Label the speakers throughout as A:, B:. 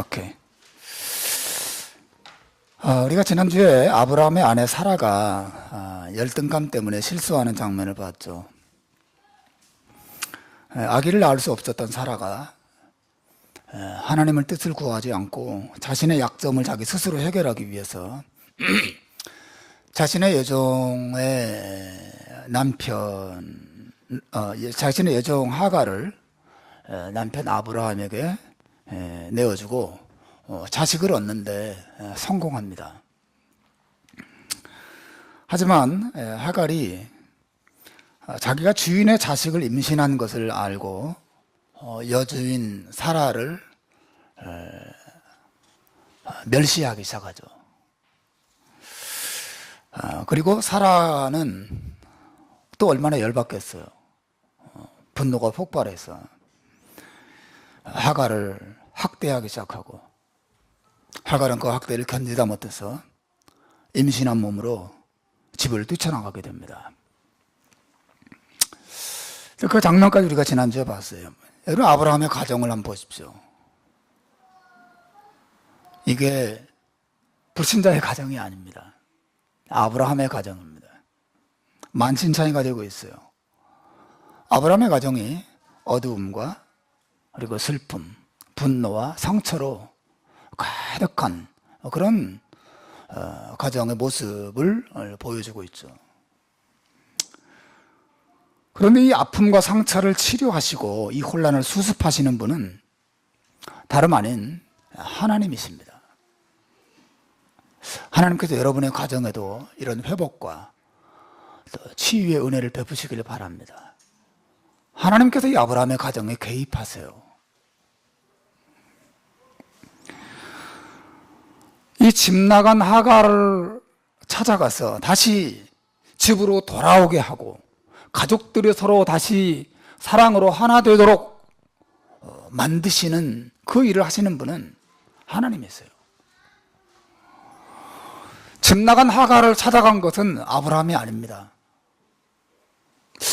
A: 오케이. 우리가 지난주에 아브라함의 아내 사라가 열등감 때문에 실수하는 장면을 봤죠. 아기를 낳을 수 없었던 사라가 하나님의 뜻을 구하지 않고 자신의 약점을 자기 스스로 해결하기 위해서 자신의 여종의 자신의 여종 하갈을 남편 아브라함에게 내어주고 자식을 얻는데 성공합니다. 하지만 하갈이 자기가 주인의 자식을 임신한 것을 알고 여주인 사라를 멸시하기 시작하죠. 그리고 사라는 또 얼마나 열받겠어요. 분노가 폭발해서 하갈을 학대하기 시작하고, 하갈은 그 학대를 견디다 못해서 임신한 몸으로 집을 뛰쳐나가게 됩니다. 그 장면까지 우리가 지난주에 봤어요. 여러분, 아브라함의 가정을 한번 보십시오. 이게 불신자의 가정이 아닙니다. 아브라함의 가정입니다. 만신창이가 되고 있어요. 아브라함의 가정이 어두움과 그리고 슬픔, 분노와 상처로 가득한 그런 가정의 모습을 보여주고 있죠. 그런데 이 아픔과 상처를 치료하시고 이 혼란을 수습하시는 분은 다름 아닌 하나님이십니다. 하나님께서 여러분의 가정에도 이런 회복과 또 치유의 은혜를 베푸시기를 바랍니다. 하나님께서 이 아브라함의 가정에 개입하세요. 이 집 나간 하갈을 찾아가서 다시 집으로 돌아오게 하고 가족들이 서로 다시 사랑으로 하나 되도록 만드시는 그 일을 하시는 분은 하나님이세요. 집 나간 하갈을 찾아간 것은 아브라함이 아닙니다.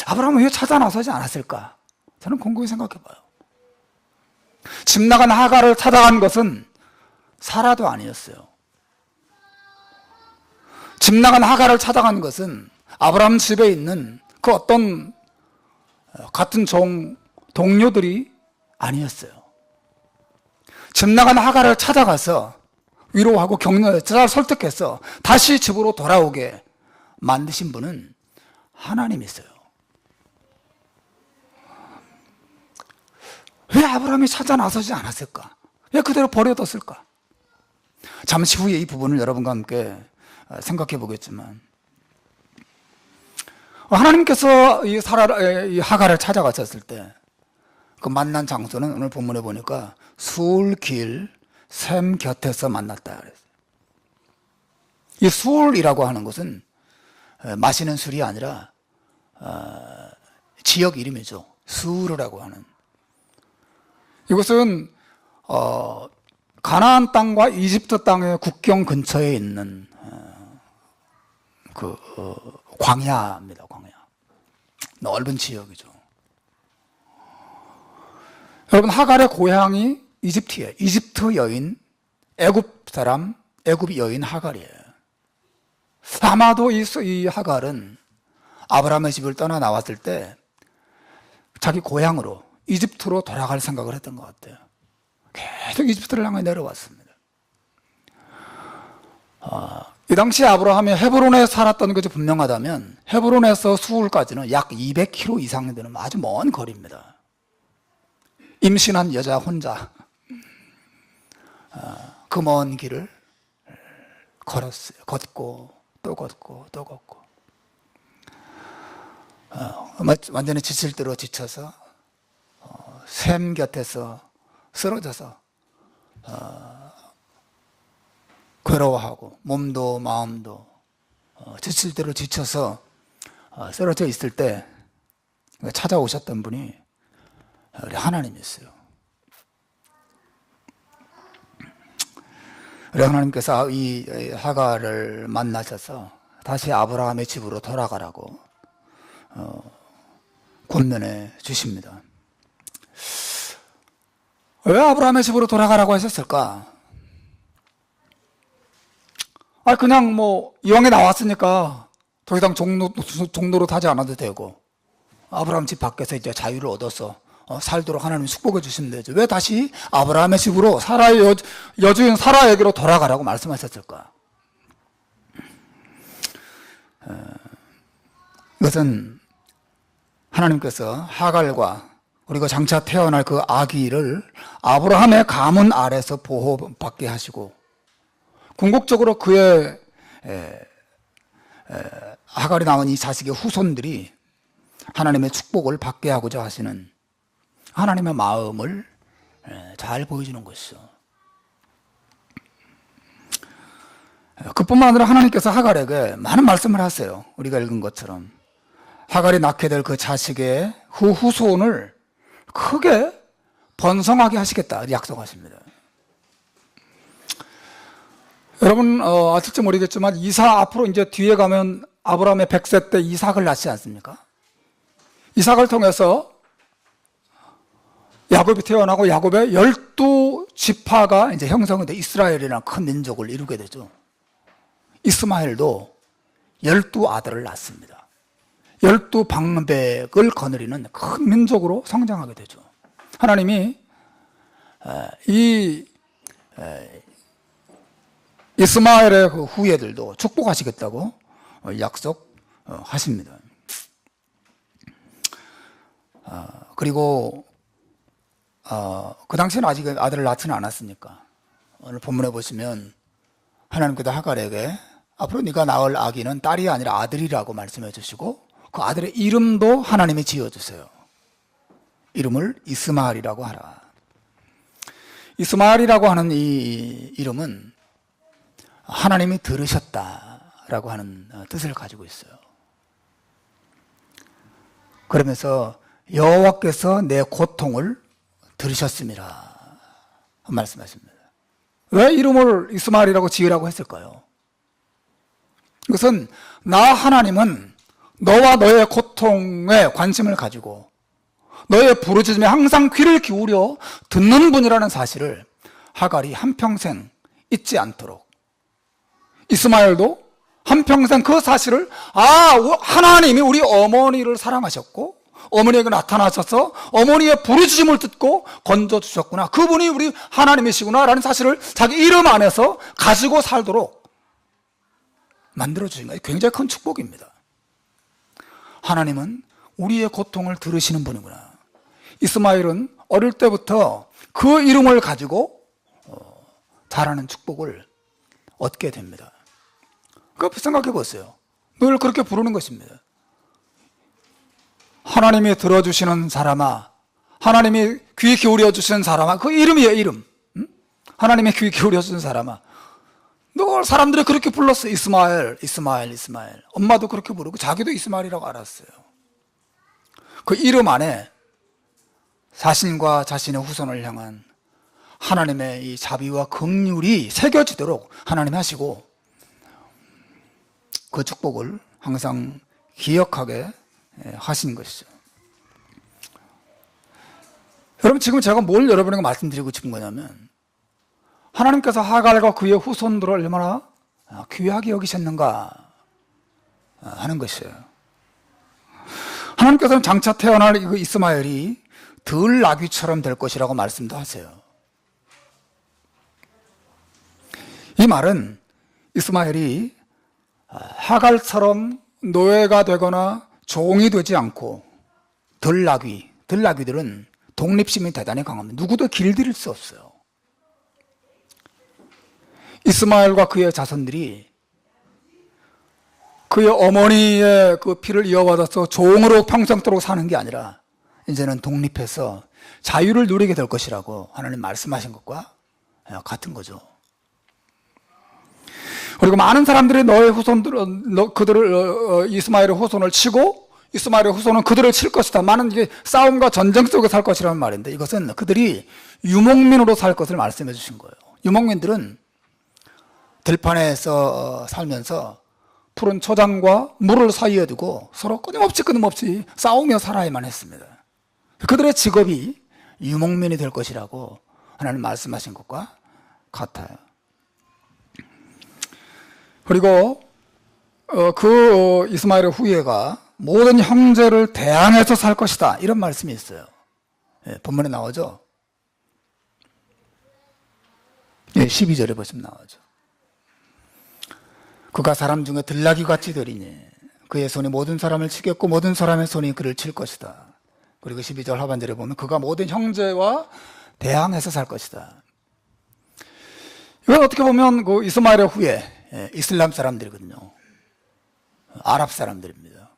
A: 아브라함은 왜 찾아 나서지 않았을까? 저는 곰곰이 생각해 봐요. 집 나간 하갈을 찾아간 것은 사라도 아니었어요. 집 나간 하갈을 찾아간 것은 아브라함 집에 있는 그 어떤 같은 동료들이 아니었어요. 집 나간 하갈을 찾아가서 위로하고 격려해서 설득해서 다시 집으로 돌아오게 만드신 분은 하나님이세요. 왜 아브라함이 찾아 나서지 않았을까? 왜 그대로 버려뒀을까? 잠시 후에 이 부분을 여러분과 함께 생각해 보겠지만, 하나님께서 이 하갈을 찾아가셨을 때 그 만난 장소는 오늘 본문에 보니까 수울길 샘 곁에서 만났다 그랬어요. 이 수울이라고 하는 것은 마시는 술이 아니라 지역 이름이죠. 수울이라고 하는. 이것은 가나안 땅과 이집트 땅의 국경 근처에 있는 광야입니다. 광야. 넓은 지역이죠. 여러분, 하갈의 고향이 이집트예요. 이집트 여인, 애굽 여인 하갈이에요. 아마도 이 하갈은 아브라함의 집을 떠나 나왔을 때 자기 고향으로 이집트로 돌아갈 생각을 했던 것 같아요. 계속 이집트를 향해 내려왔습니다. 이 당시 아브라함이 헤브론에 살았던 것이 분명하다면 헤브론에서 수울까지는 약 200km 이상 되는 아주 먼 거리입니다. 임신한 여자 혼자 그 먼 길을 걸었어요. 걷고 또 걷고 또 걷고 완전히 지칠 대로 지쳐서 샘 곁에서 쓰러져서 괴로워하고 몸도 마음도 지칠 대로 지쳐서 쓰러져 있을 때 찾아오셨던 분이 우리 하나님이었어요. 우리 하나님께서 이 하갈을 만나셔서 다시 아브라함의 집으로 돌아가라고 권면해 주십니다. 왜 아브라함의 집으로 돌아가라고 하셨을까? 그냥 이왕에 나왔으니까 더 이상 종로로 타지 않아도 되고, 아브라함 집 밖에서 이제 자유를 얻어서 살도록 하나님이 축복해 주시면 되죠. 왜 다시 아브라함의 집으로 사라의 여주인 사라에게로 돌아가라고 말씀하셨을까? 이것은 하나님께서 하갈과 그리고 장차 태어날 그 아기를 아브라함의 가문 아래서 보호받게 하시고, 궁극적으로 그의 하갈이 낳은 이 자식의 후손들이 하나님의 축복을 받게 하고자 하시는 하나님의 마음을 잘 보여주는 것이죠. 그뿐만 아니라 하나님께서 하갈에게 많은 말씀을 하세요. 우리가 읽은 것처럼 하갈이 낳게 될 그 자식의 후손을 크게 번성하게 하시겠다 약속하십니다. 여러분 아실지 모르겠지만 이삭 앞으로 이제 뒤에 가면 아브라함의 100세 때 이삭을 낳지 않습니까? 이삭을 통해서 야곱이 태어나고 야곱의 12지파가 이제 형성이 돼 이스라엘이라는 큰 민족을 이루게 되죠. 이스마엘도 12아들을 낳습니다. 12방백을 거느리는 큰 민족으로 성장하게 되죠. 하나님이 이 이스마엘의 그 후예들도 축복하시겠다고 약속하십니다. 그리고 그 당시에는 아직 아들을 낳지는 않았으니까 오늘 본문에 보시면 하나님께서 하갈에게 앞으로 네가 낳을 아기는 딸이 아니라 아들이라고 말씀해 주시고 그 아들의 이름도 하나님이 지어주세요. 이름을 이스마엘이라고 하라. 이스마엘이라고 하는 이 이름은 하나님이 들으셨다라고 하는 뜻을 가지고 있어요. 그러면서 여호와께서 내 고통을 들으셨습니다 말씀하십니다. 왜 이름을 이스마엘이라고 지으라고 했을까요? 이것은 나 하나님은 너와 너의 고통에 관심을 가지고 너의 부르짖음에 항상 귀를 기울여 듣는 분이라는 사실을 하갈이 한평생 잊지 않도록, 이스마엘도 한평생 그 사실을 하나님이 우리 어머니를 사랑하셨고 어머니에게 나타나셔서 어머니의 부르짖음을 듣고 건져주셨구나, 그분이 우리 하나님이시구나 라는 사실을 자기 이름 안에서 가지고 살도록 만들어주신 거예요. 굉장히 큰 축복입니다. 하나님은 우리의 고통을 들으시는 분이구나. 이스마엘은 어릴 때부터 그 이름을 가지고 자라는 축복을 얻게 됩니다. 그 생각해 보세요. 늘 그렇게 부르는 것입니다. 하나님이 들어주시는 사람아, 하나님이 귀 기울여 주시는 사람아, 그 이름이에요, 이름. 하나님의 귀 기울여 주시는 사람아. 늘 사람들이 그렇게 불렀어요. 이스마엘, 이스마엘, 이스마엘. 엄마도 그렇게 부르고 자기도 이스마엘이라고 알았어요. 그 이름 안에 자신과 자신의 후손을 향한 하나님의 이 자비와 긍휼이 새겨지도록 하나님이 하시고 그 축복을 항상 기억하게 하신 것이죠. 여러분, 지금 제가 뭘 여러분에게 말씀드리고 싶은 거냐면 하나님께서 하갈과 그의 후손들을 얼마나 귀하게 여기셨는가 하는 것이에요. 하나님께서는 장차 태어날 그 이스마엘이 들나귀처럼 될 것이라고 말씀도 하세요. 이 말은 이스마엘이 하갈처럼 노예가 되거나 종이 되지 않고 들나귀들은 독립심이 대단히 강합니다. 누구도 길들일 수 없어요. 이스마엘과 그의 자손들이 그의 어머니의 그 피를 이어받아서 종으로 평생도록 사는 게 아니라 이제는 독립해서 자유를 누리게 될 것이라고 하나님 말씀하신 것과 같은 거죠. 그리고 많은 사람들이 너의 후손들은 그들을 이스마엘의 후손을 치고 이스마엘의 후손은 그들을 칠 것이다. 많은 이게 싸움과 전쟁 속에 살 것이라는 말인데 이것은 그들이 유목민으로 살 것을 말씀해 주신 거예요. 유목민들은 들판에서 살면서 푸른 초장과 물을 사이에 두고 서로 끊임없이 싸우며 살아야만 했습니다. 그들의 직업이 유목민이 될 것이라고 하나님 말씀하신 것과 같아요. 그리고 그 이스마엘의 후예가 모든 형제를 대항해서 살 것이다, 이런 말씀이 있어요. 예, 본문에 나오죠. 예, 12절에 보시면 나오죠. 그가 사람 중에 들나귀같이 되리니 그의 손이 모든 사람을 치겠고 모든 사람의 손이 그를 칠 것이다. 그리고 12절 하반절에 보면 그가 모든 형제와 대항해서 살 것이다. 이건 어떻게 보면 그 이스마엘의 후예, 이슬람 사람들이거든요. 아랍 사람들입니다.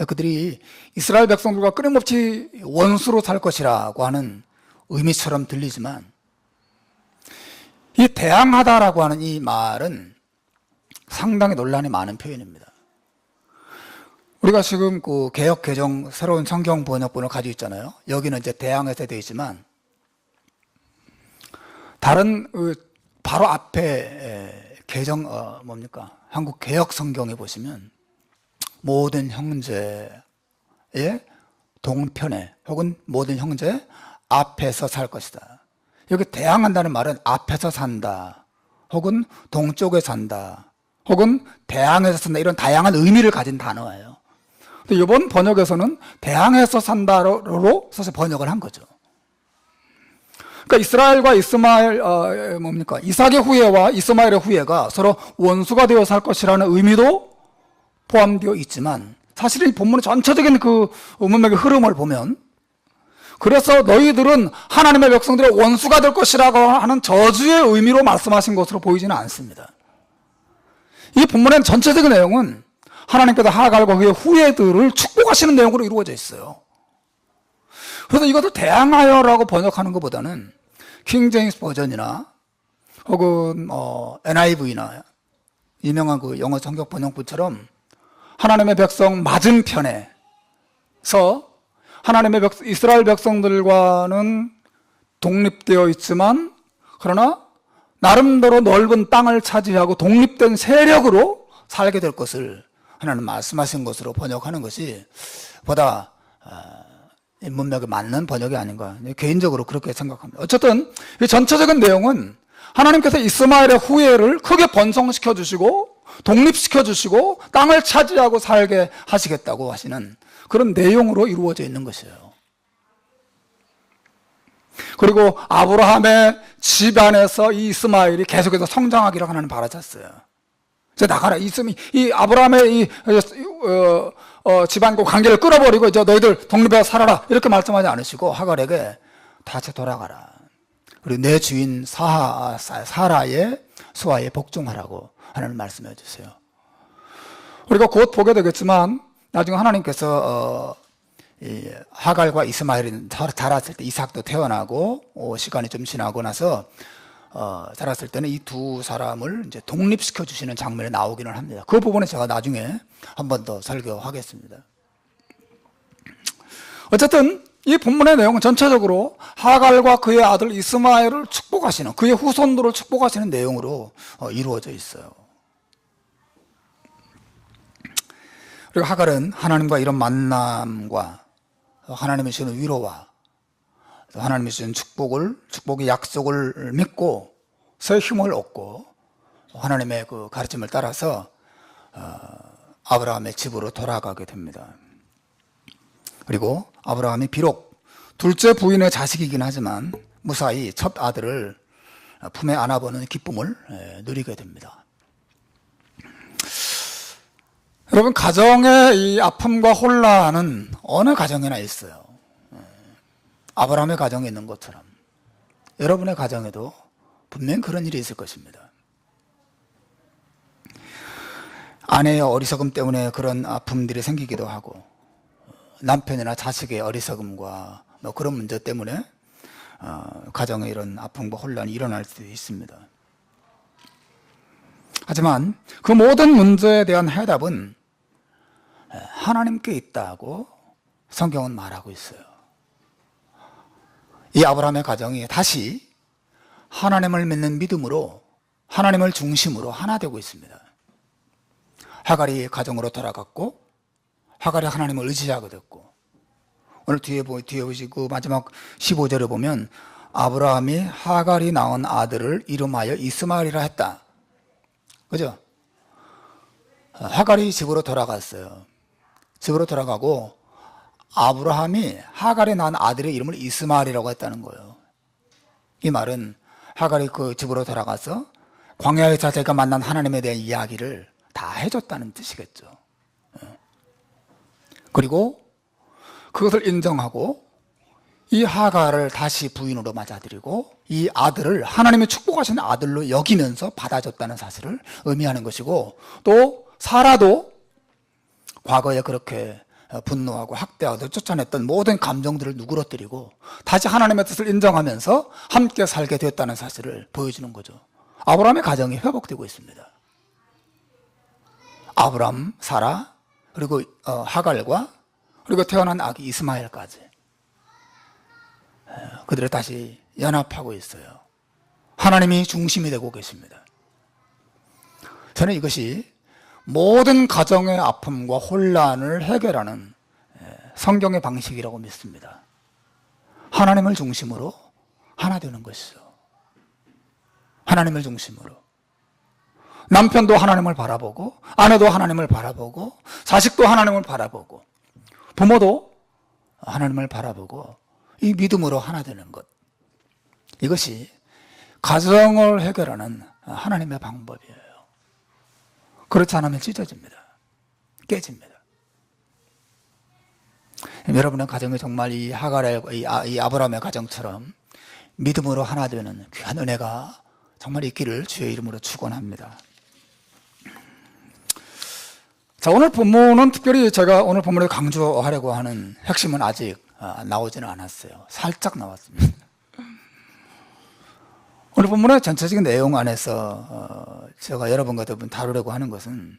A: 그들이 이스라엘 백성들과 끊임없이 원수로 살 것이라고 하는 의미처럼 들리지만, 이 대항하다라고 하는 이 말은 상당히 논란이 많은 표현입니다. 우리가 지금 그 개역 개정 새로운 성경 번역본을 가지고 있잖아요. 여기는 이제 대항해서 되어 있지만, 다른 바로 앞에 개정 뭡니까? 한국 개역 성경에 보시면 모든 형제의 동편에 혹은 모든 형제 앞에서 살 것이다. 여기 대항한다는 말은 앞에서 산다, 혹은 동쪽에 산다, 혹은 대항해서 산다, 이런 다양한 의미를 가진 단어예요. 근데 이번 번역에서는 대항해서 산다로 써서 번역을 한 거죠. 그러니까 이스라엘과 이삭의 후예와 이스마엘의 후예가 서로 원수가 되어 살 것이라는 의미도 포함되어 있지만, 사실은 이 본문의 전체적인 그 문맥의 흐름을 보면, 그래서 너희들은 하나님의 백성들의 원수가 될 것이라고 하는 저주의 의미로 말씀하신 것으로 보이지는 않습니다. 이 본문의 전체적인 내용은 하나님께서 하갈과 그의 후예들을 축복하시는 내용으로 이루어져 있어요. 그래서 이것을 대항하여라고 번역하는 것보다는 킹제임스 버전이나 혹은 NIV나 유명한 그 영어 성경 번역본처럼 하나님의 백성 맞은편에서 하나님의 이스라엘 백성들과는 독립되어 있지만, 그러나 나름대로 넓은 땅을 차지하고 독립된 세력으로 살게 될 것을 하나님 말씀하신 것으로 번역하는 것이 보다 문맥에 맞는 번역이 아닌가, 개인적으로 그렇게 생각합니다. 어쨌든 이 전체적인 내용은 하나님께서 이스마엘의 후예를 크게 번성시켜 주시고 독립시켜 주시고 땅을 차지하고 살게 하시겠다고 하시는 그런 내용으로 이루어져 있는 것이에요. 그리고 아브라함의 집안에서 이 이스마엘이 계속해서 성장하기를 하나님 바라셨어요. 이제 나가라. 이 아브라함의 집안과 관계를 끊어버리고 이제 너희들 독립해서 살아라, 이렇게 말씀하지 않으시고 하갈에게 다시 돌아가라. 그리고 내 주인 사라의 수하에 복종하라고 하나님 말씀해 주세요. 우리가 곧 보게 되겠지만, 나중에 하나님께서 하갈과 이스마엘이 자랐을 때 이삭도 태어나고 시간이 좀 지나고 나서 자랐을 때는 이 두 사람을 이제 독립시켜 주시는 장면이 나오기는 합니다. 그 부분에 제가 나중에 한 번 더 설교하겠습니다. 어쨌든 이 본문의 내용은 전체적으로 하갈과 그의 아들 이스마엘을 축복하시는, 그의 후손들을 축복하시는 내용으로 이루어져 있어요. 그리고 하갈은 하나님과 이런 만남과 하나님이 주시는 위로와 하나님이 주신 축복의 약속을 믿고 새 힘을 얻고 하나님의 그 가르침을 따라서 아브라함의 집으로 돌아가게 됩니다. 그리고 아브라함이 비록 둘째 부인의 자식이긴 하지만 무사히 첫 아들을 품에 안아보는 기쁨을 누리게 됩니다. 여러분, 가정의 이 아픔과 혼란은 어느 가정에나 있어요. 아브라함의 가정에 있는 것처럼 여러분의 가정에도 분명히 그런 일이 있을 것입니다. 아내의 어리석음 때문에 그런 아픔들이 생기기도 하고, 남편이나 자식의 어리석음과 그런 문제 때문에 가정에 이런 아픔과 혼란이 일어날 수도 있습니다. 하지만 그 모든 문제에 대한 해답은 하나님께 있다고 성경은 말하고 있어요. 이 아브라함의 가정이 다시 하나님을 믿는 믿음으로 하나님을 중심으로 하나 되고 있습니다. 하갈이 가정으로 돌아갔고, 하갈이 하나님을 의지하게 됐고, 오늘 뒤에 보시고 마지막 15절에 보면 아브라함이 하갈이 낳은 아들을 이름하여 이스마엘이라 했다. 그죠? 하갈이 집으로 돌아갔어요. 집으로 돌아가고 아브라함이 하갈이 낳은 아들의 이름을 이스마엘이라고 했다는 거예요. 이 말은 하갈이 그 집으로 돌아가서 광야에서 자기가 만난 하나님에 대한 이야기를 다 해줬다는 뜻이겠죠. 그리고 그것을 인정하고 이 하갈을 다시 부인으로 맞아들이고 이 아들을 하나님의 축복하신 아들로 여기면서 받아줬다는 사실을 의미하는 것이고, 또 사라도 과거에 그렇게 분노하고 학대하고 쫓아냈던 모든 감정들을 누그러뜨리고 다시 하나님의 뜻을 인정하면서 함께 살게 되었다는 사실을 보여주는 거죠. 아브라함의 가정이 회복되고 있습니다. 아브라함, 사라, 그리고 하갈과 그리고 태어난 아기 이스마엘까지 그들을 다시 연합하고 있어요. 하나님이 중심이 되고 계십니다. 저는 이것이 모든 가정의 아픔과 혼란을 해결하는 성경의 방식이라고 믿습니다. 하나님을 중심으로 하나 되는 것이죠. 하나님을 중심으로. 남편도 하나님을 바라보고, 아내도 하나님을 바라보고, 자식도 하나님을 바라보고, 부모도 하나님을 바라보고, 이 믿음으로 하나 되는 것. 이것이 가정을 해결하는 하나님의 방법이에요. 그렇지 않으면 찢어집니다. 깨집니다. 여러분의 가정이 정말 이 하갈의, 이 아브라함의 가정처럼 믿음으로 하나 되는 귀한 은혜가 정말 있기를 주의 이름으로 축원합니다. 자, 오늘 본문은 특별히 제가 오늘 본문에 강조하려고 하는 핵심은 아직 나오지는 않았어요. 살짝 나왔습니다. 오늘 본문의 전체적인 내용 안에서 제가 여러분과 다루려고 하는 것은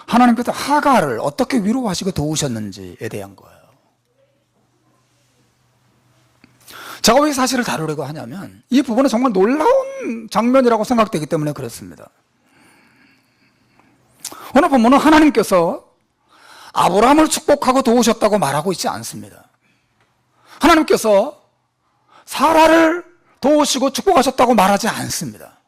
A: 하나님께서 하갈을 어떻게 위로하시고 도우셨는지에 대한 거예요. 제가 왜 사실을 다루려고 하냐면 이 부분은 정말 놀라운 장면이라고 생각되기 때문에 그렇습니다. 오늘 본문은 하나님께서 아브라함을 축복하고 도우셨다고 말하고 있지 않습니다. 하나님께서 사라를 도우시고 축복하셨다고 말하지 않습니다.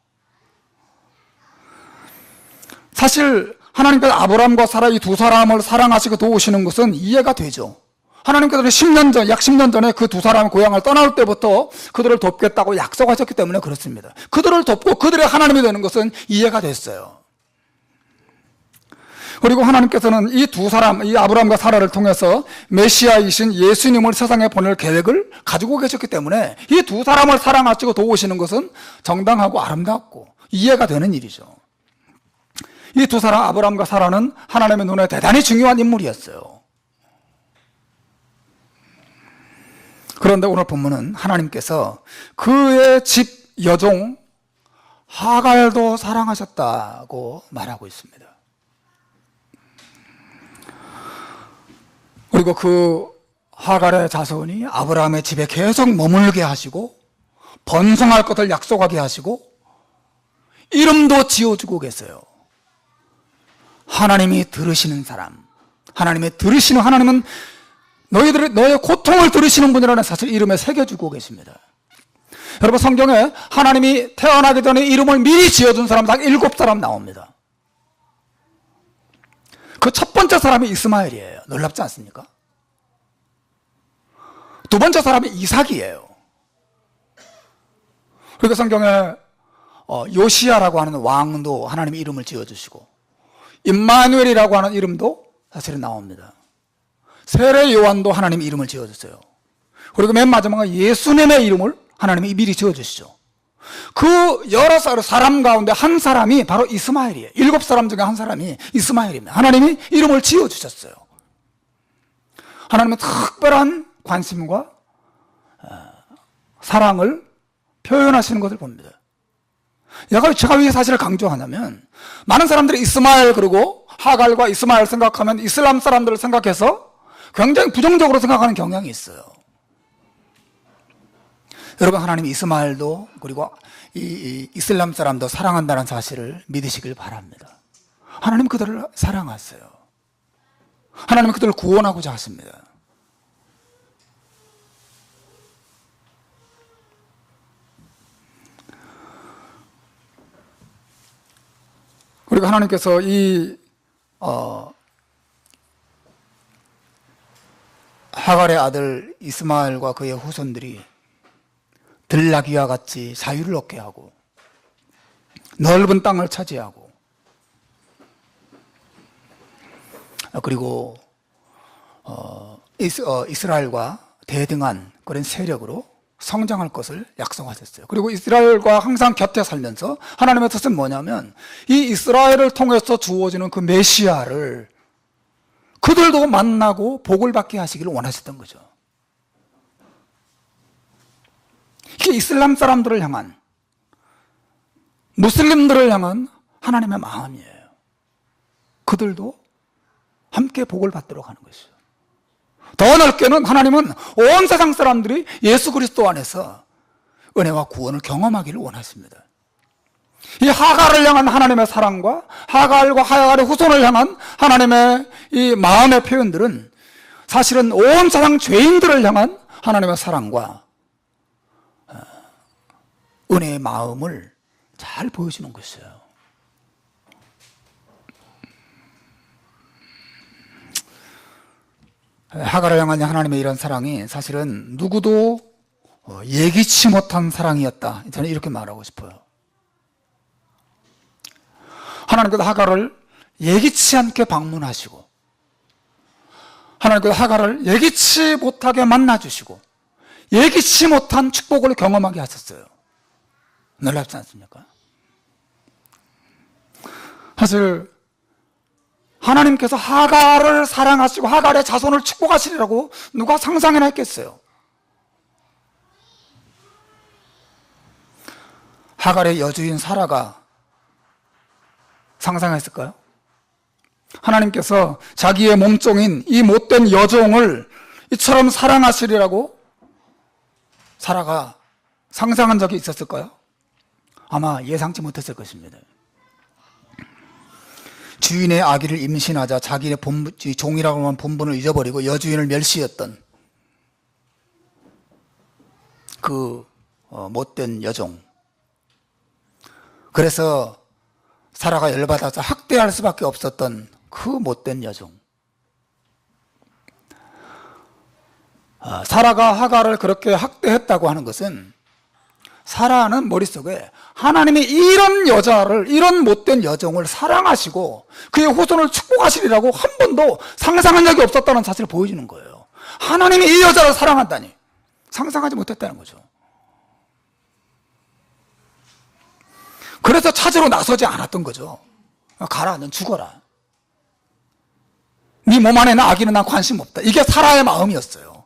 A: 사실 하나님께서 아브라함과 사라 이 두 사람을 사랑하시고 도우시는 것은 이해가 되죠. 하나님께서는 10년 전, 약 10년 전에 그 두 사람의 고향을 떠날 때부터 그들을 돕겠다고 약속하셨기 때문에 그렇습니다. 그들을 돕고 그들의 하나님이 되는 것은 이해가 됐어요. 그리고 하나님께서는 이 두 사람, 이 아브라함과 사라를 통해서 메시아이신 예수님을 세상에 보낼 계획을 가지고 계셨기 때문에 이 두 사람을 사랑하시고 도우시는 것은 정당하고 아름답고 이해가 되는 일이죠. 이 두 사람, 아브라함과 사라는 하나님의 눈에 대단히 중요한 인물이었어요. 그런데 오늘 본문은 하나님께서 그의 집 여종 하갈도 사랑하셨다고 말하고 있습니다. 그리고 그 하갈의 자손이 아브라함의 집에 계속 머물게 하시고 번성할 것을 약속하게 하시고 이름도 지어주고 계세요. 하나님이 들으시는 사람, 하나님은 너의 고통을 들으시는 분이라는 사실 이름에 새겨주고 계십니다. 여러분, 성경에 하나님이 태어나기 전에 이름을 미리 지어준 사람 딱 7사람 나옵니다. 그 첫 번째 사람이 이스마엘이에요. 놀랍지 않습니까? 두 번째 사람이 이삭이에요. 그리고 성경에 요시야라고 하는 왕도 하나님의 이름을 지어주시고 임마누엘이라고 하는 이름도 사실은 나옵니다. 세례 요한도 하나님의 이름을 지어주세요. 그리고 맨 마지막에 예수님의 이름을 하나님이 미리 지어주시죠. 그 여러 사람 가운데 한 사람이 바로 이스마엘이에요. 7사람 중에 한 사람이 이스마엘입니다. 하나님이 이름을 지어주셨어요. 하나님은 특별한 관심과 사랑을 표현하시는 것을 봅니다. 제가 왜 사실을 강조하냐면 많은 사람들이 이스마엘 그리고 하갈과 이스마엘 생각하면 이슬람 사람들을 생각해서 굉장히 부정적으로 생각하는 경향이 있어요. 여러분, 하나님이 이스마엘도 그리고 이 이슬람 사람도 사랑한다는 사실을 믿으시길 바랍니다. 하나님 그들을 사랑하세요. 하나님은 그들을 구원하고자 하십니다. 그리고 하나님께서 하갈의 아들 이스마엘과 그의 후손들이 들나귀와 같이 자유를 얻게 하고 넓은 땅을 차지하고 그리고 이스라엘과 대등한 그런 세력으로 성장할 것을 약속하셨어요. 그리고 이스라엘과 항상 곁에 살면서 하나님의 뜻은 뭐냐면 이 이스라엘을 통해서 주어지는 그 메시아를 그들도 만나고 복을 받게 하시기를 원하셨던 거죠. 이게 이슬람 사람들을 향한, 무슬림들을 향한 하나님의 마음이에요. 그들도 함께 복을 받도록 하는 것이죠. 더 넓게는 하나님은 온 세상 사람들이 예수 그리스도 안에서 은혜와 구원을 경험하기를 원하십니다. 이 하갈을 향한 하나님의 사랑과 하갈과 하갈의 후손을 향한 하나님의 이 마음의 표현들은 사실은 온 세상 죄인들을 향한 하나님의 사랑과 은혜의 마음을 잘 보여주는 것이에요. 하갈을 향한 하나님의 이런 사랑이 사실은 누구도 예기치 못한 사랑이었다. 저는 이렇게 말하고 싶어요. 하나님께서 하갈을 예기치 않게 방문하시고 하나님께서 하갈을 예기치 못하게 만나주시고 예기치 못한 축복을 경험하게 하셨어요. 놀랍지 않습니까? 사실 하나님께서 하갈을 사랑하시고 하갈의 자손을 축복하시리라고 누가 상상이나 했겠어요? 하갈의 여주인 사라가 상상했을까요? 하나님께서 자기의 몸종인 이 못된 여종을 이처럼 사랑하시리라고 사라가 상상한 적이 있었을까요? 아마 예상치 못했을 것입니다. 주인의 아기를 임신하자 자기의 종이라고 하는 본분을 잊어버리고 여주인을 멸시했던 그 못된 여종. 그래서 사라가 열받아서 학대할 수밖에 없었던 그 못된 여종. 사라가 하갈을 그렇게 학대했다고 하는 것은 사라는 머릿속에 하나님이 이런 여자를, 이런 못된 여종을 사랑하시고 그의 후손을 축복하시리라고 한 번도 상상한 적이 없었다는 사실을 보여주는 거예요. 하나님이 이 여자를 사랑한다니 상상하지 못했다는 거죠. 그래서 찾으러 나서지 않았던 거죠. 가라, 넌 죽어라. 네 몸 안에는 아기는 난 관심 없다. 이게 사라의 마음이었어요.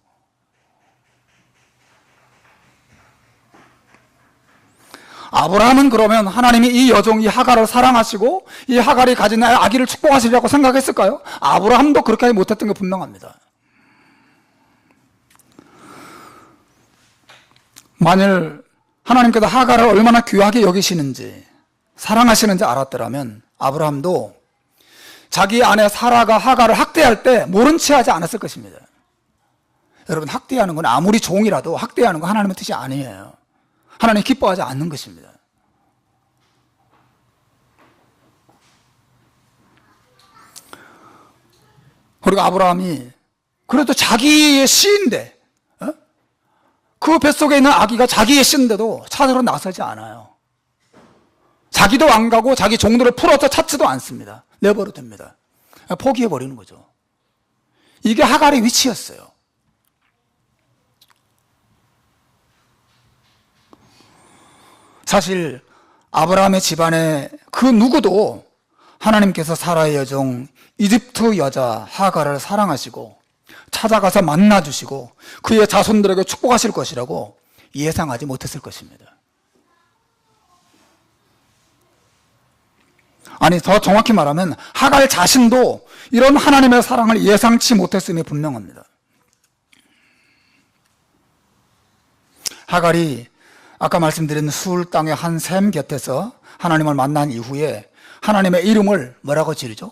A: 아브라함은 그러면 하나님이 이 여종, 이 하갈을 사랑하시고 이 하갈이 가진 아기를 축복하시리라고 생각했을까요? 아브라함도 그렇게 하지 못했던 게 분명합니다. 만일 하나님께서 하갈을 얼마나 귀하게 여기시는지 사랑하시는지 알았더라면 아브라함도 자기 아내 사라가 하갈을 학대할 때 모른 체 하지 않았을 것입니다. 여러분, 학대하는 건 아무리 종이라도 학대하는 건 하나님의 뜻이 아니에요. 하나님 기뻐하지 않는 것입니다. 그리고 아브라함이 그래도 자기의 씨인데 그 뱃속에 있는 아기가 자기의 씨인데도 찾으러 나서지 않아요. 자기도 안 가고 자기 종들을 풀어서 찾지도 않습니다. 내버려 둡니다. 포기해버리는 거죠. 이게 하갈의 위치였어요. 사실 아브라함의 집안에 그 누구도 하나님께서 사라의 여종 이집트 여자 하갈을 사랑하시고 찾아가서 만나주시고 그의 자손들에게 축복하실 것이라고 예상하지 못했을 것입니다. 아니, 더 정확히 말하면 하갈 자신도 이런 하나님의 사랑을 예상치 못했음이 분명합니다. 하갈이 아까 말씀드린 수울 땅의 한 샘 곁에서 하나님을 만난 이후에 하나님의 이름을 뭐라고 지르죠?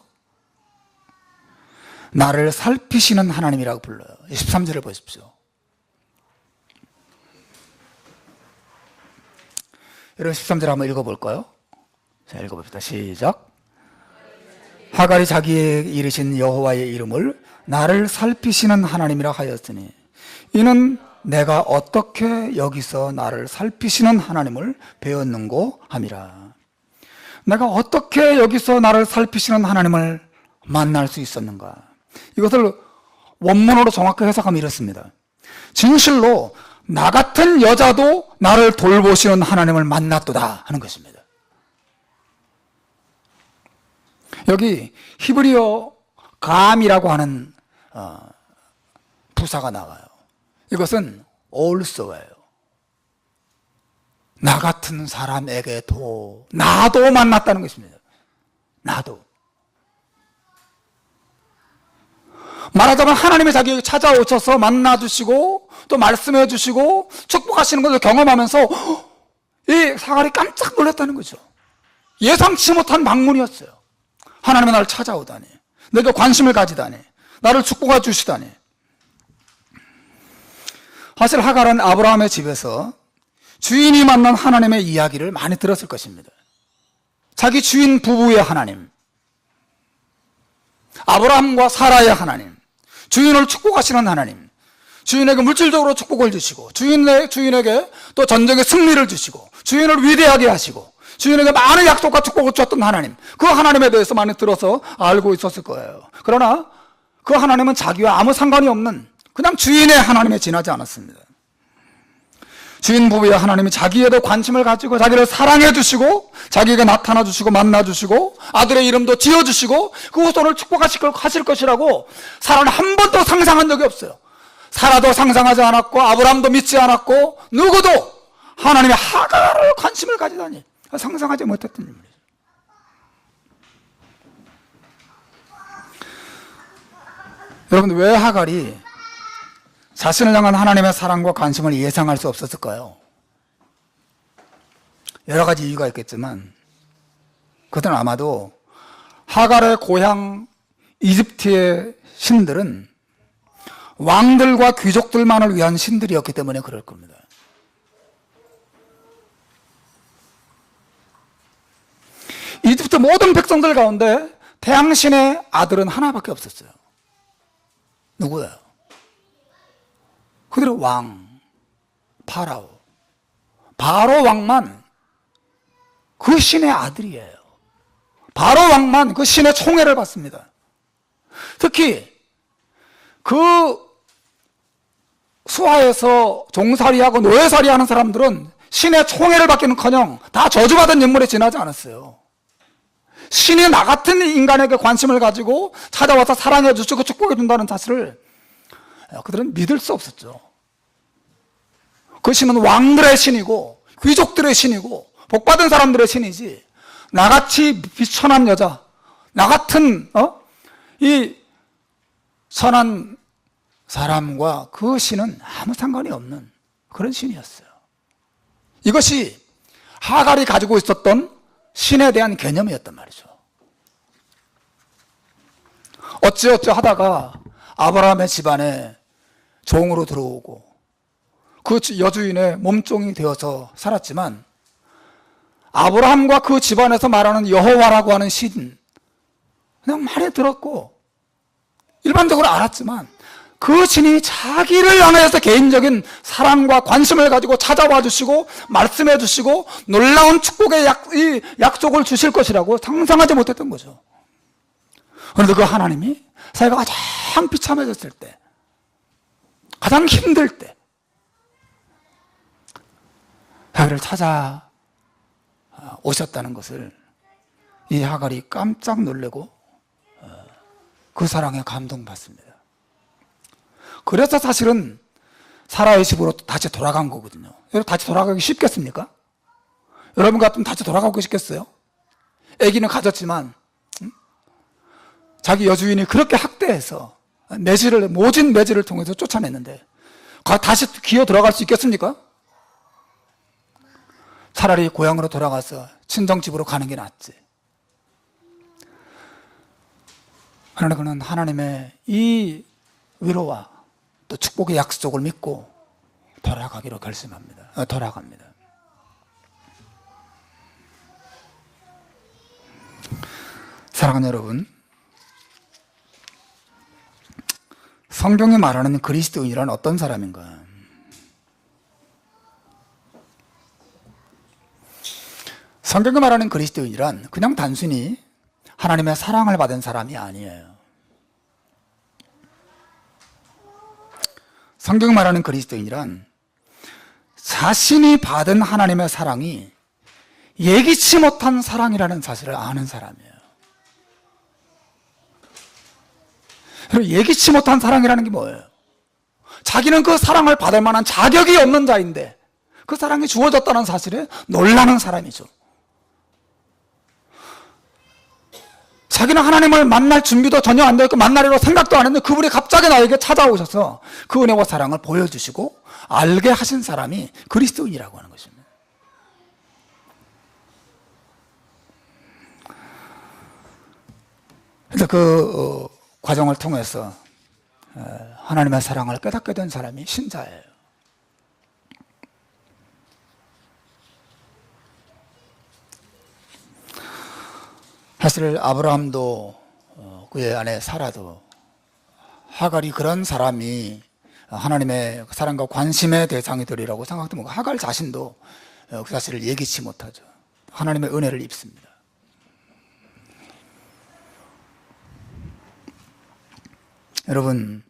A: 나를 살피시는 하나님이라고 불러요. 13절을 보십시오. 여러분 13절 한번 읽어볼까요? 자, 읽어봅시다. 시작. 하갈이 자기의 이르신 여호와의 이름을 나를 살피시는 하나님이라 하였으니 이는 내가 어떻게 여기서 나를 살피시는 하나님을 배웠는고 함이라. 내가 어떻게 여기서 나를 살피시는 하나님을 만날 수 있었는가? 이것을 원문으로 정확히 해석하면 이렇습니다. 진실로 나 같은 여자도 나를 돌보시는 하나님을 만났도다 하는 것입니다. 여기 히브리어 감이라고 하는 부사가 나와요. 이것은 also예요. 나 같은 사람에게도 나도 만났다는 것입니다. 나도. 말하자면 하나님이 자기에게 찾아오셔서 만나주시고 또 말씀해 주시고 축복하시는 것을 경험하면서 이 하갈이 깜짝 놀랐다는 거죠. 예상치 못한 방문이었어요. 하나님이 나를 찾아오다니, 내게 관심을 가지다니, 나를 축복해 주시다니. 사실 하갈은 아브라함의 집에서 주인이 만난 하나님의 이야기를 많이 들었을 것입니다. 자기 주인 부부의 하나님, 아브라함과 사라의 하나님, 주인을 축복하시는 하나님, 주인에게 물질적으로 축복을 주시고 주인에게 또 전쟁의 승리를 주시고 주인을 위대하게 하시고 주인에게 많은 약속과 축복을 주었던 하나님, 그 하나님에 대해서 많이 들어서 알고 있었을 거예요. 그러나 그 하나님은 자기와 아무 상관이 없는 그냥 주인의 하나님에 지나지 않았습니다. 주인 부부의 하나님이 자기에도 관심을 가지고 자기를 사랑해 주시고 자기에게 나타나 주시고 만나 주시고 아들의 이름도 지어 주시고 그 후손을 축복하실 것이라고 사라는 한 번도 상상한 적이 없어요. 사라도 상상하지 않았고 아브라함도 믿지 않았고 누구도 하나님의 하갈을 관심을 가지다니 상상하지 못했던 인물이죠. 여러분, 왜 하갈이 자신을 향한 하나님의 사랑과 관심을 예상할 수 없었을까요? 여러 가지 이유가 있겠지만 그들은 아마도 하갈의 고향 이집트의 신들은 왕들과 귀족들만을 위한 신들이었기 때문에 그럴 겁니다. 이집트 모든 백성들 가운데 태양신의 아들은 하나밖에 없었어요. 누구예요? 그들의 왕, 파라오. 바로 왕만 그 신의 아들이에요. 바로 왕만 그 신의 총애를 받습니다. 특히 그 수하에서 종살이하고 노예살이하는 사람들은 신의 총애를 받기는커녕 다 저주받은 인물에 지나지 않았어요. 신이 나 같은 인간에게 관심을 가지고 찾아와서 사랑해 주시고 축복해 준다는 사실을 그들은 믿을 수 없었죠. 그 신은 왕들의 신이고 귀족들의 신이고 복받은 사람들의 신이지 나같이 비천한 여자, 나 같은 이 선한 사람과 그 신은 아무 상관이 없는 그런 신이었어요. 이것이 하갈이 가지고 있었던 신에 대한 개념이었단 말이죠. 어찌어찌 하다가 아브라함의 집안에 종으로 들어오고 그 여주인의 몸종이 되어서 살았지만 아브라함과 그 집안에서 말하는 여호와라고 하는 신 그냥 많이 들었고 일반적으로 알았지만 그 신이 자기를 향해서 개인적인 사랑과 관심을 가지고 찾아와 주시고 말씀해 주시고 놀라운 축복의 약속을 주실 것이라고 상상하지 못했던 거죠. 그런데 그 하나님이 사회가 가장 비참해졌을 때, 가장 힘들 때 자기를 찾아 오셨다는 것을 이 하갈이 깜짝 놀래고 그 사랑에 감동받습니다. 그래서 사실은 사라의 집으로 다시 돌아간 거거든요. 여러분, 다시 돌아가기 쉽겠습니까? 여러분 같으면 다시 돌아가고 싶겠어요? 아기는 가졌지만 자기 여주인이 그렇게 학대해서 모진 매질을 통해서 쫓아냈는데 다시 기어 들어갈 수 있겠습니까? 차라리 고향으로 돌아가서 친정집으로 가는 게 낫지. 그러나 그는 하나님의 이 위로와 또 축복의 약속을 믿고 돌아가기로 결심합니다. 돌아갑니다. 사랑하는 여러분, 성경이 말하는 그리스도인이란 어떤 사람인가? 성경이 말하는 그리스도인이란 그냥 단순히 하나님의 사랑을 받은 사람이 아니에요. 성경이 말하는 그리스도인이란 자신이 받은 하나님의 사랑이 예기치 못한 사랑이라는 사실을 아는 사람이에요. 예기치 못한 사랑이라는 게 뭐예요? 자기는 그 사랑을 받을 만한 자격이 없는 자인데 그 사랑이 주어졌다는 사실에 놀라는 사람이죠. 자기는 하나님을 만날 준비도 전혀 안 되어 있고 만나리로 생각도 안 했는데 그분이 갑자기 나에게 찾아오셔서 그 은혜와 사랑을 보여주시고 알게 하신 사람이 그리스도인이라고 하는 것입니다. 그래서 그 과정을 통해서 하나님의 사랑을 깨닫게 된 사람이 신자예요. 사실 아브라함도 그의 아내 사라도 하갈이 그런 사람이 하나님의 사랑과 관심의 대상이 되리라고 생각도 못하고 하갈 자신도 그 사실을 예기치 못하죠. 하나님의 은혜를 입습니다. 여러분,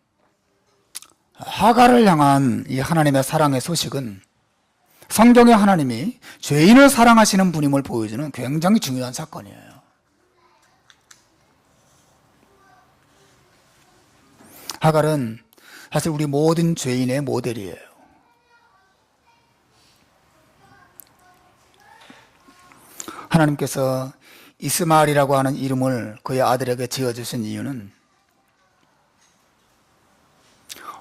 A: 하갈을 향한 이 하나님의 사랑의 소식은 성경의 하나님이 죄인을 사랑하시는 분임을 보여주는 굉장히 중요한 사건이에요. 하갈은 사실 우리 모든 죄인의 모델이에요. 하나님께서 이스마엘이라고 하는 이름을 그의 아들에게 지어주신 이유는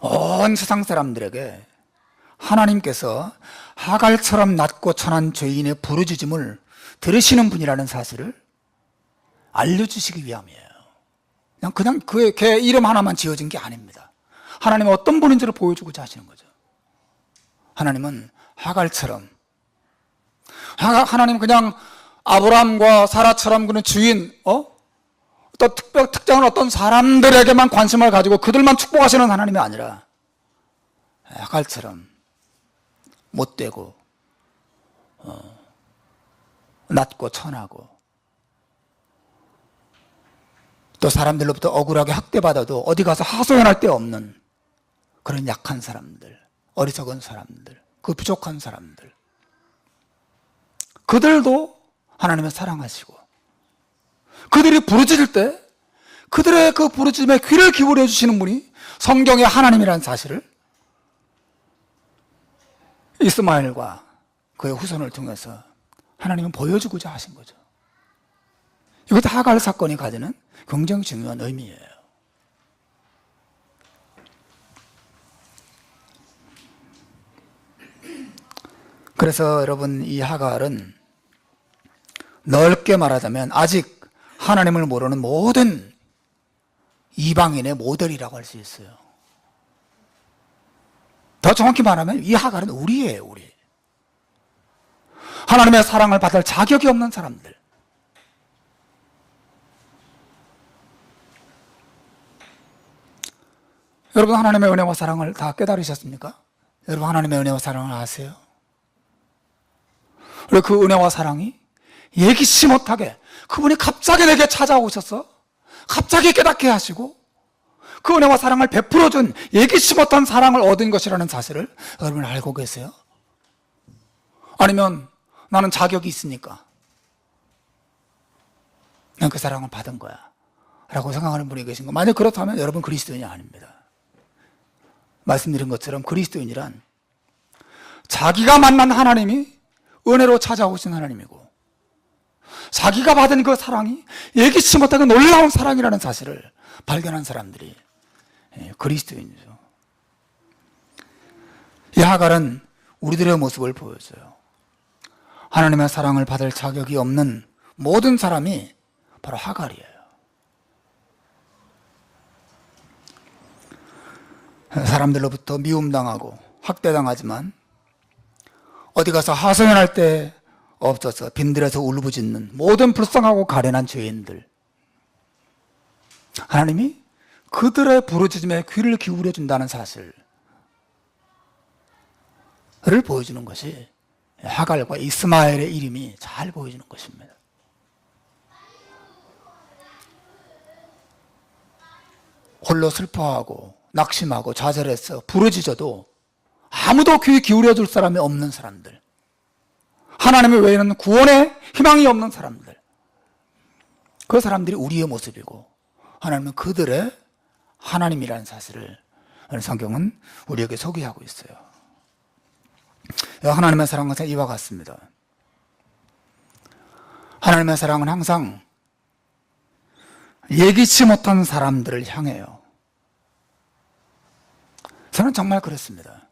A: 온 세상 사람들에게 하나님께서 하갈처럼 낮고 천한 죄인의 부르짖음을 들으시는 분이라는 사실을 알려주시기 위함이에요. 그냥 걔 이름 하나만 지어진 게 아닙니다. 하나님은 어떤 분인지를 보여주고자 하시는 거죠. 하나님은 하갈처럼, 하나님은 그냥 아브라함과 사라처럼 그런 주인, 또 특정한 어떤 사람들에게만 관심을 가지고 그들만 축복하시는 하나님이 아니라 하갈처럼 못되고 낮고 천하고 또 사람들로부터 억울하게 학대받아도 어디 가서 하소연할 데 없는 그런 약한 사람들, 어리석은 사람들, 그 부족한 사람들, 그들도 하나님을 사랑하시고 그들이 부르짖을 때 그들의 그 부르짖음에 귀를 기울여 주시는 분이 성경의 하나님이라는 사실을 이스마엘과 그의 후손을 통해서 하나님은 보여주고자 하신 거죠. 이것도 하갈 사건이 가지는 굉장히 중요한 의미예요. 그래서 여러분, 이 하갈은 넓게 말하자면 아직 하나님을 모르는 모든 이방인의 모델이라고 할 수 있어요. 더 정확히 말하면 이 하갈은 우리예요, 우리. 하나님의 사랑을 받을 자격이 없는 사람들. 여러분, 하나님의 은혜와 사랑을 다 깨달으셨습니까? 여러분, 하나님의 은혜와 사랑을 아세요? 그리고 그 은혜와 사랑이 예기치 못하게 그분이 갑자기 내게 찾아오셔서 갑자기 깨닫게 하시고 그 은혜와 사랑을 베풀어준 예기치 못한 사랑을 얻은 것이라는 사실을 여러분 알고 계세요? 아니면 나는 자격이 있으니까 난 그 사랑을 받은 거야 라고 생각하는 분이 계신가? 만약 그렇다면 여러분 그리스도인이 아닙니다. 말씀드린 것처럼 그리스도인이란 자기가 만난 하나님이 은혜로 찾아오신 하나님이고 자기가 받은 그 사랑이 예기치 못하게 놀라운 사랑이라는 사실을 발견한 사람들이 그리스도인이죠. 이 하갈은 우리들의 모습을 보여줘요. 하나님의 사랑을 받을 자격이 없는 모든 사람이 바로 하갈이에요. 사람들로부터 미움당하고 학대당하지만 어디 가서 하소연할 때 없어서 빈들에서 울부짖는 모든 불쌍하고 가련한 죄인들, 하나님이 그들의 부르짖음에 귀를 기울여 준다는 사실을 보여주는 것이 하갈과 이스마엘의 이름이 잘 보여주는 것입니다. 홀로 슬퍼하고 낙심하고 좌절해서 부르짖어도 아무도 귀 기울여 줄 사람이 없는 사람들, 하나님 외에는 구원의 희망이 없는 사람들, 그 사람들이 우리의 모습이고 하나님은 그들의 하나님이라는 사실을 성경은 우리에게 소개하고 있어요. 하나님의 사랑은 이와 같습니다. 하나님의 사랑은 항상 예기치 못한 사람들을 향해요. 저는 정말 그렇습니다.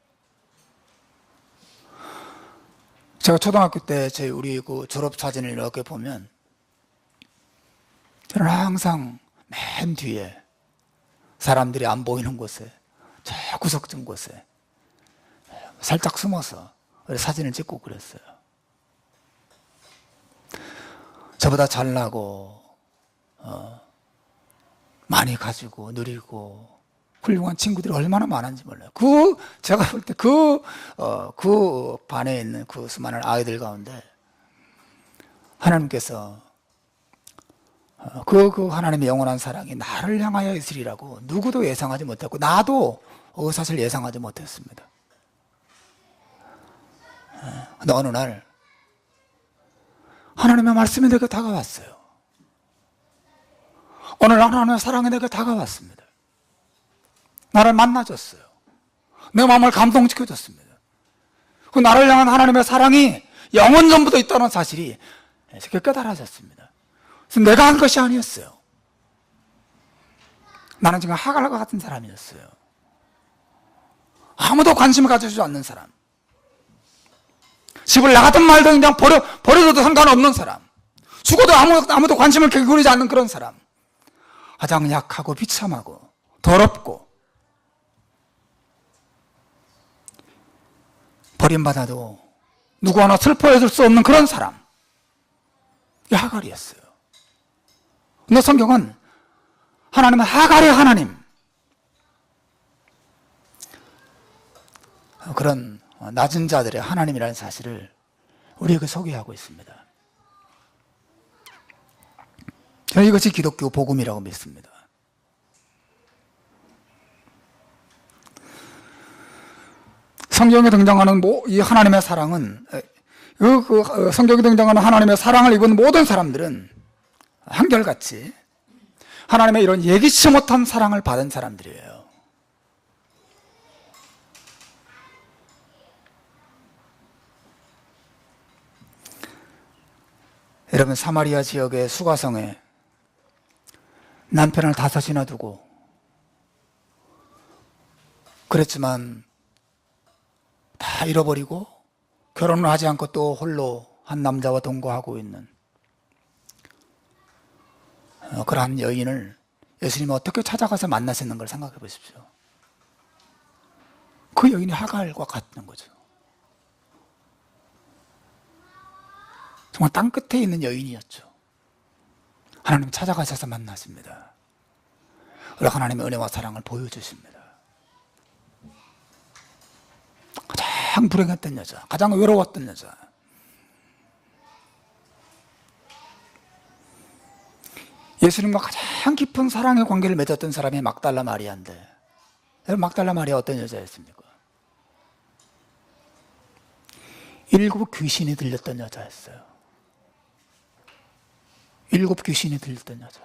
A: 제가 초등학교 때 우리 그 졸업 사진을 이렇게 보면 저는 항상 맨 뒤에 사람들이 안 보이는 곳에 저 구석진 곳에 살짝 숨어서 사진을 찍고 그랬어요. 저보다 잘나고 많이 가지고 누리고 훌륭한 친구들이 얼마나 많은지 몰라요. 제가 볼 때 그 반에 있는 그 수많은 아이들 가운데 하나님께서 그 하나님의 영원한 사랑이 나를 향하여 있으리라고 누구도 예상하지 못했고 나도 사실 예상하지 못했습니다. 근데 어느 날 하나님의 말씀이 내게 다가왔어요. 어느 날 하나님의 사랑이 내게 다가왔습니다. 나를 만나줬어요. 내 마음을 감동시켜줬습니다. 그 나를 향한 하나님의 사랑이 영원 전부터 있다는 사실이 제게 깨달아졌습니다. 그래서 내가 한 것이 아니었어요. 나는 지금 하갈과 같은 사람이었어요. 아무도 관심을 가져주지 않는 사람, 집을 나가든 말든 그냥 버려둬도 상관없는 사람, 죽어도 아무도 관심을 기울이지 않는 그런 사람, 가장 약하고 비참하고 더럽고 버림받아도 누구 하나 슬퍼해줄 수 없는 그런 사람, 이 하갈이었어요. 근데 성경은 하나님은 하갈의 하나님, 그런 낮은 자들의 하나님이라는 사실을 우리에게 소개하고 있습니다. 저는 이것이 기독교 복음이라고 믿습니다. 성경에 등장하는 이 하나님의 사랑은, 성경에 등장하는 하나님의 사랑을 입은 모든 사람들은 한결같이 하나님의 이런 예기치 못한 사랑을 받은 사람들이에요. 여러분, 사마리아 지역의 수가성에 남편을 5이나 두고 그랬지만 다 잃어버리고 결혼을 하지 않고 또 홀로 한 남자와 동거하고 있는 그러한 여인을 예수님이 어떻게 찾아가서 만나셨는 걸 생각해 보십시오. 그 여인이 하갈과 같은 거죠. 정말 땅끝에 있는 여인이었죠. 하나님 찾아가셔서 만나십니다. 그리고 하나님의 은혜와 사랑을 보여주십니다. 가장 불행했던 여자, 가장 외로웠던 여자, 예수님과 가장 깊은 사랑의 관계를 맺었던 사람이 막달라 마리아인데, 여러분, 막달라 마리아 어떤 여자였습니까? 7 귀신이 들렸던 여자였어요. 7 귀신이 들렸던 여자.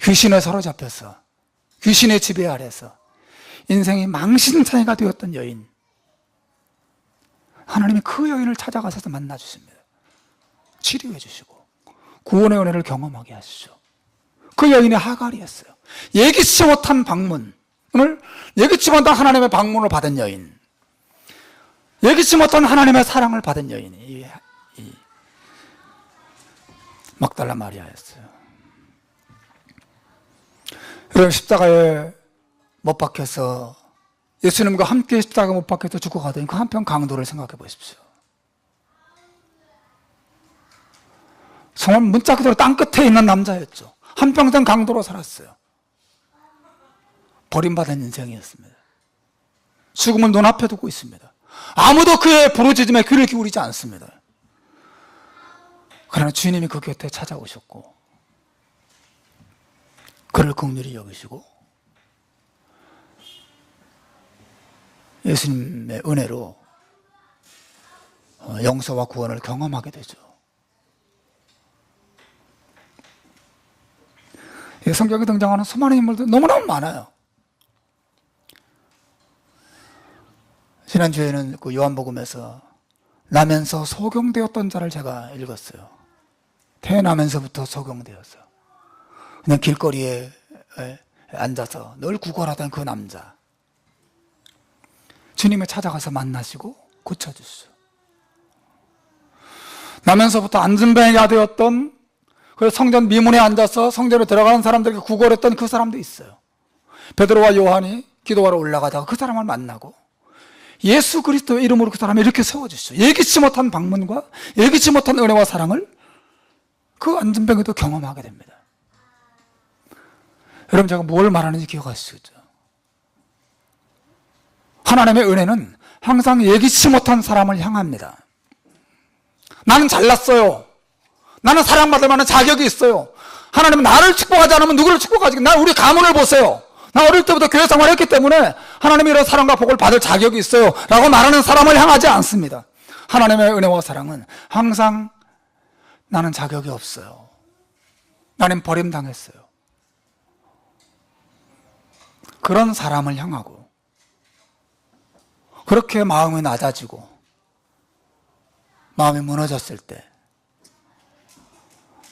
A: 귀신에 사로잡혀서 귀신의 지배 아래서 인생이 망신창이가 되었던 여인, 하나님이 그 여인을 찾아가셔서 만나주십니다. 치료해 주시고 구원의 은혜를 경험하게 하시죠. 그 여인의 하갈이었어요. 예기치 못한 방문을, 예기치 못한 하나님의 방문을 받은 여인, 예기치 못한 하나님의 사랑을 받은 여인이 이 막달라 마리아였어요. 여러분, 십자가에 못 박혀서 예수님과 함께 십자가에 못 박혀서 죽어가던 그 한편 강도를 생각해 보십시오. 정말 문자 그대로 땅끝에 있는 남자였죠. 한평생 강도로 살았어요. 버림받은 인생이었습니다. 죽음을 눈앞에 두고 있습니다. 아무도 그의 부르짖음에 귀를 기울이지 않습니다. 그러나 주님이 그 곁에 찾아오셨고 그를 긍휼히 여기시고 예수님의 은혜로 용서와 구원을 경험하게 되죠. 성경에 등장하는 수많은 인물들 너무너무 많아요. 지난주에는 그 요한복음에서 나면서 소경되었던 자를 제가 읽었어요. 태어나면서부터 소경되었어요. 그냥 길거리에 앉아서 늘 구걸하던 그 남자, 주님을 찾아가서 만나시고 고쳐주시죠. 나면서부터 안전뱅이가 되었던 그 성전 미문에 앉아서 성전에 들어가는 사람들에게 구걸했던 그 사람도 있어요. 베드로와 요한이 기도하러 올라가다가 그 사람을 만나고 예수 그리스도의 이름으로 그 사람을 이렇게 세워주시죠. 예기치 못한 방문과 예기치 못한 은혜와 사랑을 그 안전뱅이도 경험하게 됩니다. 여러분, 제가 뭘 말하는지 기억하시겠죠? 하나님의 은혜는 항상 예기치 못한 사람을 향합니다. 나는 잘났어요. 나는 사랑받을 만한 자격이 있어요. 하나님은 나를 축복하지 않으면 누구를 축복하지? 우리 가문을 보세요. 나 어릴 때부터 교회 생활했기 때문에 하나님이 이런 사랑과 복을 받을 자격이 있어요 라고 말하는 사람을 향하지 않습니다. 하나님의 은혜와 사랑은 항상 나는 자격이 없어요. 나는 버림당했어요. 그런 사람을 향하고 그렇게 마음이 낮아지고 마음이 무너졌을 때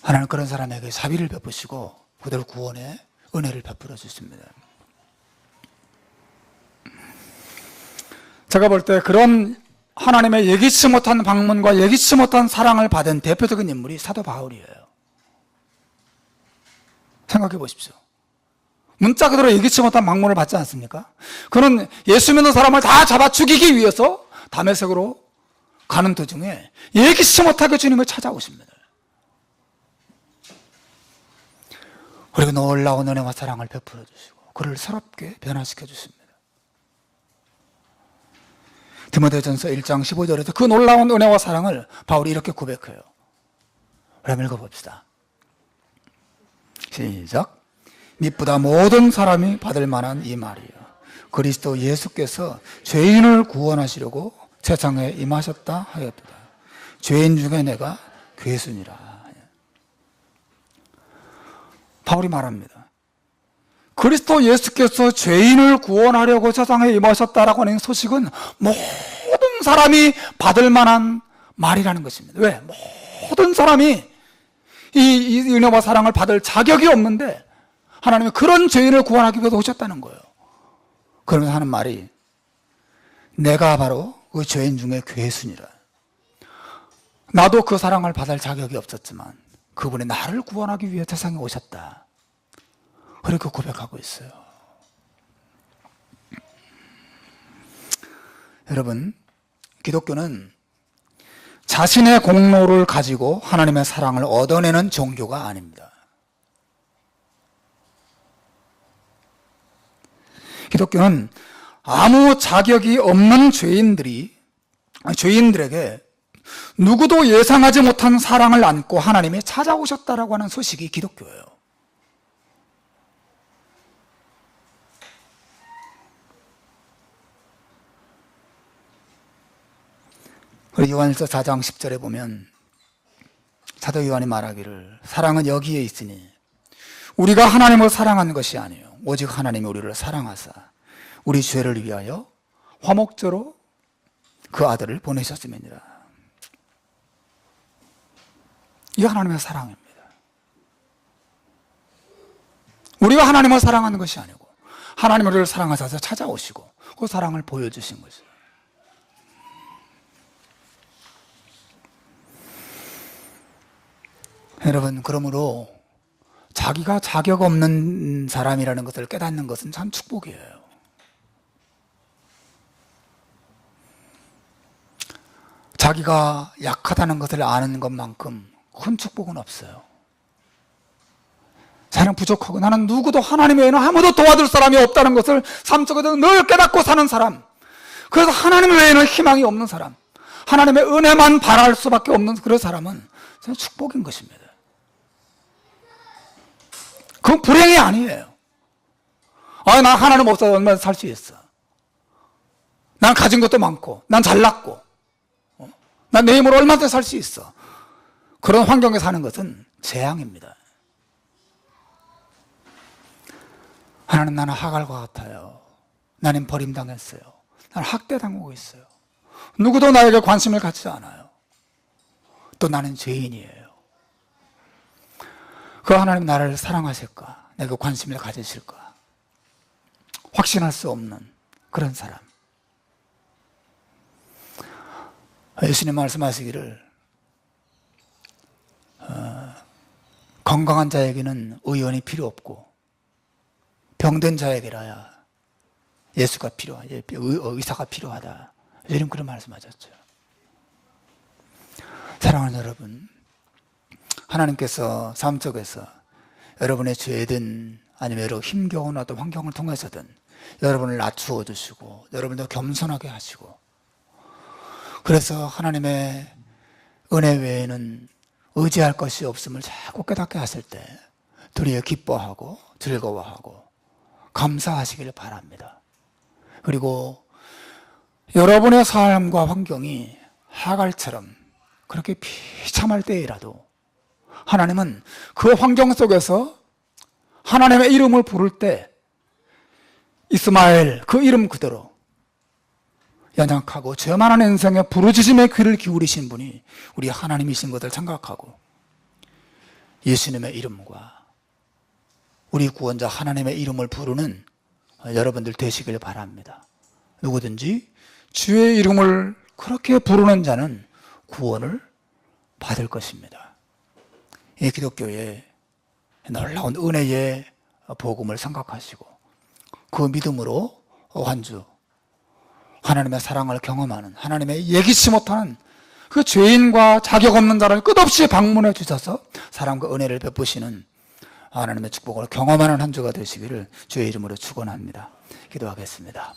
A: 하나님 그런 사람에게 자비를 베푸시고 그대로 구원의 은혜를 베풀어 주십니다. 제가 볼 때 그런 하나님의 예기치 못한 방문과 예기치 못한 사랑을 받은 대표적인 인물이 사도 바울이에요. 생각해 보십시오. 문자 그대로 예기치 못한 방문을 받지 않습니까? 그는 예수 믿는 사람을 다 잡아 죽이기 위해서 다메섹으로 가는 도중에 예기치 못하게 주님을 찾아오십니다. 그리고 놀라운 은혜와 사랑을 베풀어 주시고 그를 새롭게 변화시켜 주십니다. 디모데전서 1장 15절에서 그 놀라운 은혜와 사랑을 바울이 이렇게 고백해요. 그럼 읽어봅시다. 시작. 믿보다 모든 사람이 받을 만한 이 말이요 그리스도 예수께서 죄인을 구원하시려고 세상에 임하셨다 하였도다. 죄인 중에 내가 괴순이라. 바울이 말합니다. 그리스도 예수께서 죄인을 구원하려고 세상에 임하셨다라고 하는 소식은 모든 사람이 받을 만한 말이라는 것입니다. 왜? 모든 사람이 이 은혜와 사랑을 받을 자격이 없는데 하나님이 그런 죄인을 구원하기 위해서 오셨다는 거예요. 그러면서 하는 말이 내가 바로 그 죄인 중에 괴순이라. 나도 그 사랑을 받을 자격이 없었지만 그분이 나를 구원하기 위해 세상에 오셨다. 그렇게 고백하고 있어요. 여러분, 기독교는 자신의 공로를 가지고 하나님의 사랑을 얻어내는 종교가 아닙니다. 기독교는 아무 자격이 없는 죄인들에게 누구도 예상하지 못한 사랑을 안고 하나님이 찾아오셨다라고 하는 소식이 기독교예요. 그리고 요한일서 4장 10절에 보면 사도 요한이 말하기를 사랑은 여기에 있으니 우리가 하나님을 사랑한 것이 아니에요 오직 하나님이 우리를 사랑하사 우리 죄를 위하여 화목제로 그 아들을 보내셨음이니라. 이게 하나님의 사랑입니다. 우리가 하나님을 사랑하는 것이 아니고 하나님 우리를 사랑하셔서 찾아오시고 그 사랑을 보여주신 것이죠. 여러분, 그러므로 자기가 자격 없는 사람이라는 것을 깨닫는 것은 참 축복이에요. 자기가 약하다는 것을 아는 것만큼 큰 축복은 없어요. 나는 부족하고 나는 누구도 하나님 외에는 아무도 도와줄 사람이 없다는 것을 삶 속에서 늘 깨닫고 사는 사람, 그래서 하나님 외에는 희망이 없는 사람, 하나님의 은혜만 바랄 수밖에 없는 그런 사람은 축복인 것입니다. 그건 불행이 아니에요. 난 하나님 없어도 얼마나 살 수 있어. 난 가진 것도 많고, 난 잘났고, 난 내 힘으로 얼마나 살 수 있어. 그런 환경에 사는 것은 재앙입니다. 하나님, 나는 하갈과 같아요. 나는 버림당했어요. 나는 학대당하고 있어요. 누구도 나에게 관심을 갖지 않아요. 또 나는 죄인이에요. 그 하나님 나를 사랑하실까? 내게 관심을 가지실까? 확신할 수 없는 그런 사람. 예수님 말씀하시기를 건강한 자에게는 의원이 필요 없고 병든 자에게라야 예수가 의사가 필요하다. 예수님 그런 말씀하셨죠. 사랑하는 여러분, 하나님께서 삶 속에서 여러분의 죄든 아니면 여러 힘겨운 어떤 환경을 통해서든 여러분을 낮추어 주시고 여러분도 겸손하게 하시고, 그래서 하나님의 은혜 외에는 의지할 것이 없음을 자꾸 깨닫게 하실 때 드디어 기뻐하고 즐거워하고 감사하시기를 바랍니다. 그리고 여러분의 삶과 환경이 하갈처럼 그렇게 비참할 때이라도 하나님은 그 환경 속에서 하나님의 이름을 부를 때 이스마엘 그 이름 그대로 연약하고 죄 많은 인생에 부르짖음의 귀를 기울이신 분이 우리 하나님이신 것을 생각하고 예수님의 이름과 우리 구원자 하나님의 이름을 부르는 여러분들 되시길 바랍니다. 누구든지 주의 이름을 그렇게 부르는 자는 구원을 받을 것입니다. 이 기독교의 놀라운 은혜의 복음을 생각하시고 그 믿음으로 한 주 하나님의 사랑을 경험하는, 하나님의 예기치 못하는 그 죄인과 자격 없는 자를 끝없이 방문해 주셔서 사랑과 은혜를 베푸시는 하나님의 축복을 경험하는 한 주가 되시기를 주의 이름으로 축원합니다. 기도하겠습니다.